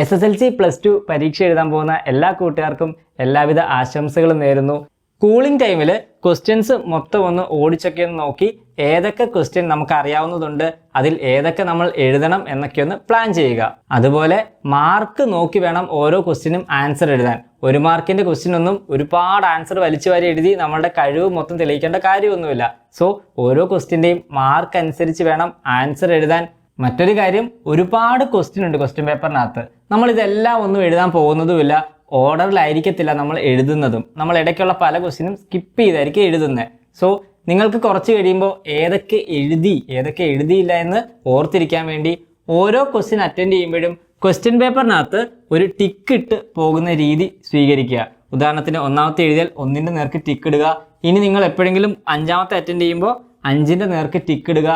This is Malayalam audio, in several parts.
SSLC +2 പരീക്ഷ എഴുതാൻ പോകുന്ന എല്ലാ കൂട്ടുകാർക്കും എല്ലാവിധ ആശംസകളും നേരുന്നു. കൂളിംഗ് ടൈമിൽ ക്വസ്റ്റ്യൻസ് മൊത്തം ഒന്ന് ഓടിച്ചൊക്കെ ഒന്ന് നോക്കി ഏതൊക്കെ ക്വസ്റ്റ്യൻ നമുക്ക് അറിയാവുന്നതുണ്ട്, അതിൽ ഏതൊക്കെ നമ്മൾ എഴുതണം എന്നൊക്കെ ഒന്ന് പ്ലാൻ ചെയ്യുക. അതുപോലെ മാർക്ക് നോക്കി വേണം ഓരോ ക്വസ്റ്റ്യനും ആൻസർ എഴുതാൻ. 1 മാർക്കിന്റെ ക്വസ്റ്റ്യൻ ഒന്നും ഒരുപാട് ആൻസർ വലിച്ചു വാരി എഴുതി നമ്മളുടെ കഴിവ് മൊത്തം തെളിയിക്കേണ്ട കാര്യമൊന്നുമില്ല. സോ ഓരോ ക്വസ്റ്റ്യന്റെയും മാർക്ക് അനുസരിച്ച് വേണം ആൻസർ എഴുതാൻ. മറ്റൊരു കാര്യം, ഒരുപാട് ക്വസ്റ്റ്യൻ ഉണ്ട് ക്വസ്റ്റ്യൻ പേപ്പറിനകത്ത്. നമ്മൾ ഇതെല്ലാം ഒന്നും എഴുതാൻ പോകുന്നതുമില്ല, ഓർഡറിലായിരിക്കത്തില്ല നമ്മൾ എഴുതുന്നതും. നമ്മൾ ഇടയ്ക്കുള്ള പല ക്വസ്റ്റ്യനും സ്കിപ്പ് ചെയ്തായിരിക്കും എഴുതുന്നത്. സോ നിങ്ങൾക്ക് കുറച്ച് കഴിയുമ്പോൾ ഏതൊക്കെ എഴുതി ഏതൊക്കെ എഴുതിയില്ല എന്ന് ഓർത്തിരിക്കാൻ വേണ്ടി ഓരോ ക്വസ്റ്റ്യൻ അറ്റൻഡ് ചെയ്യുമ്പോഴും ക്വസ്റ്റ്യൻ പേപ്പറിനകത്ത് ഒരു ടിക്ക് ഇട്ട് പോകുന്ന രീതി സ്വീകരിക്കുക. ഉദാഹരണത്തിന് 1ാമത്തെ എഴുതിയാൽ 1ന്റെ നേർക്ക് ടിക്ക് ഇടുക. ഇനി നിങ്ങൾ എപ്പോഴെങ്കിലും 5ാമത്തെ അറ്റൻഡ് ചെയ്യുമ്പോൾ 5ന്റെ നേർക്ക് ടിക്ക് ഇടുക.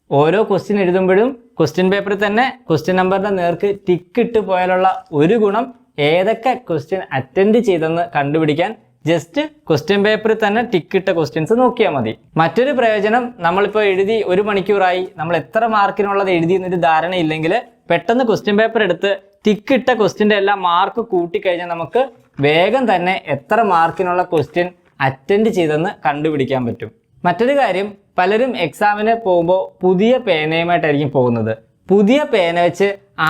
ഓരോ ക്വസ്റ്റ്യൻ എഴുതുമ്പോഴും ക്വസ്റ്റ്യൻ പേപ്പറിൽ തന്നെ ക്വസ്റ്റ്യൻ നമ്പറിന്റെ നേർക്ക് ടിക്ക് ഇട്ട് പോയാലുള്ള ഒരു ഗുണം ഏതൊക്കെ ക്വസ്റ്റ്യൻ അറ്റൻഡ് ചെയ്തെന്ന് കണ്ടുപിടിക്കാൻ ജസ്റ്റ് ക്വസ്റ്റ്യൻ പേപ്പറിൽ തന്നെ ടിക്ക് ഇട്ട ക്വസ്റ്റ്യൻസ് നോക്കിയാൽ മതി. മറ്റൊരു പ്രയോജനം, നമ്മളിപ്പോൾ എഴുതി 1 മണിക്കൂറായി, നമ്മൾ എത്ര മാർക്കിനുള്ളത് എഴുതി എന്നൊരു ധാരണയില്ലെങ്കിൽ പെട്ടെന്ന് ക്വസ്റ്റ്യൻ പേപ്പർ എടുത്ത് ടിക്ക് ഇട്ട ക്വസ്റ്റ്യൻ്റെ എല്ലാം മാർക്ക് കൂട്ടിക്കഴിഞ്ഞാൽ നമുക്ക് വേഗം തന്നെ എത്ര മാർക്കിനുള്ള ക്വസ്റ്റ്യൻ അറ്റൻഡ് ചെയ്തെന്ന് കണ്ടുപിടിക്കാൻ പറ്റും. മറ്റൊരു കാര്യം, പലരും എക്സാമിന് പോകുമ്പോൾ പുതിയ പേനയുമായിട്ടായിരിക്കും പോകുന്നത്. പുതിയ പേന വെച്ച്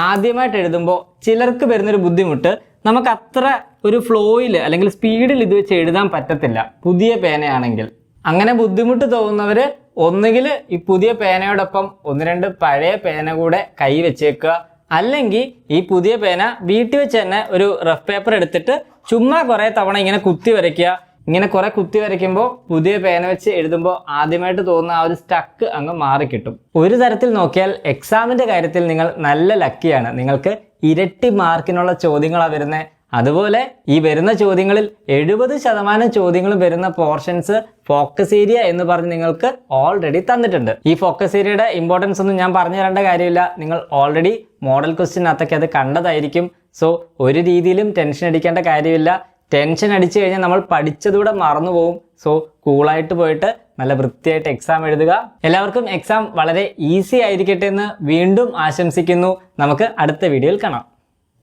ആദ്യമായിട്ട് എഴുതുമ്പോൾ ചിലർക്ക് വരുന്നൊരു ബുദ്ധിമുട്ട്, നമുക്ക് അത്ര ഒരു ഫ്ലോയിൽ അല്ലെങ്കിൽ സ്പീഡിൽ ഇത് വെച്ച് എഴുതാൻ പറ്റത്തില്ല പുതിയ പേനയാണെങ്കിൽ. അങ്ങനെ ബുദ്ധിമുട്ട് തോന്നുന്നവർ ഒന്നുകിൽ ഈ പുതിയ പേനയോടൊപ്പം 1-2 പഴയ പേന കൂടെ കൈ വെച്ചേക്കുക, അല്ലെങ്കിൽ ഈ പുതിയ പേന വീട്ടിൽ വെച്ച് തന്നെ ഒരു റഫ് പേപ്പർ എടുത്തിട്ട് ചുമ്മാ കുറേ തവണ ഇങ്ങനെ കുത്തി വരയ്ക്കുക. ഇങ്ങനെ കുറെ കുത്തി വരയ്ക്കുമ്പോൾ പുതിയ പേന വെച്ച് എഴുതുമ്പോൾ ആദ്യമായിട്ട് തോന്നുന്ന ആ ഒരു സ്റ്റക്ക് അങ്ങ് മാറിക്കിട്ടും. ഒരു തരത്തിൽ നോക്കിയാൽ എക്സാമിന്റെ കാര്യത്തിൽ നിങ്ങൾ നല്ല ലക്കിയാണ്. നിങ്ങൾക്ക് ഇരട്ടി മാർക്കിനുള്ള ചോദ്യങ്ങളാണ് വരുന്നത്. അതുപോലെ ഈ വരുന്ന ചോദ്യങ്ങളിൽ 70% ചോദ്യങ്ങളും വരുന്ന പോർഷൻസ് ഫോക്കസ് ഏരിയ എന്ന് പറഞ്ഞ് നിങ്ങൾക്ക് ഓൾറെഡി തന്നിട്ടുണ്ട്. ഈ ഫോക്കസ് ഏരിയയുടെ ഇമ്പോർട്ടൻസ് ഒന്നും ഞാൻ പറഞ്ഞു തരേണ്ട കാര്യമില്ല, നിങ്ങൾ ഓൾറെഡി മോഡൽ ക്വസ്റ്റ്യനകത്തൊക്കെ അത് കണ്ടതായിരിക്കും. സോ ഒരു രീതിയിലും ടെൻഷൻ അടിക്കേണ്ട കാര്യമില്ല. ടെൻഷൻ അടിച്ചു കഴിഞ്ഞാൽ നമ്മൾ പഠിച്ചതൂടെ മറന്നു പോകും. സോ കൂളായിട്ട് പോയിട്ട് നല്ല വൃത്തിയായിട്ട് എക്സാം എഴുതുക. എല്ലാവർക്കും എക്സാം വളരെ ഈസി ആയിരിക്കട്ടെ എന്ന് വീണ്ടും ആശംസിക്കുന്നു. നമുക്ക് അടുത്ത വീഡിയോയിൽ കാണാം.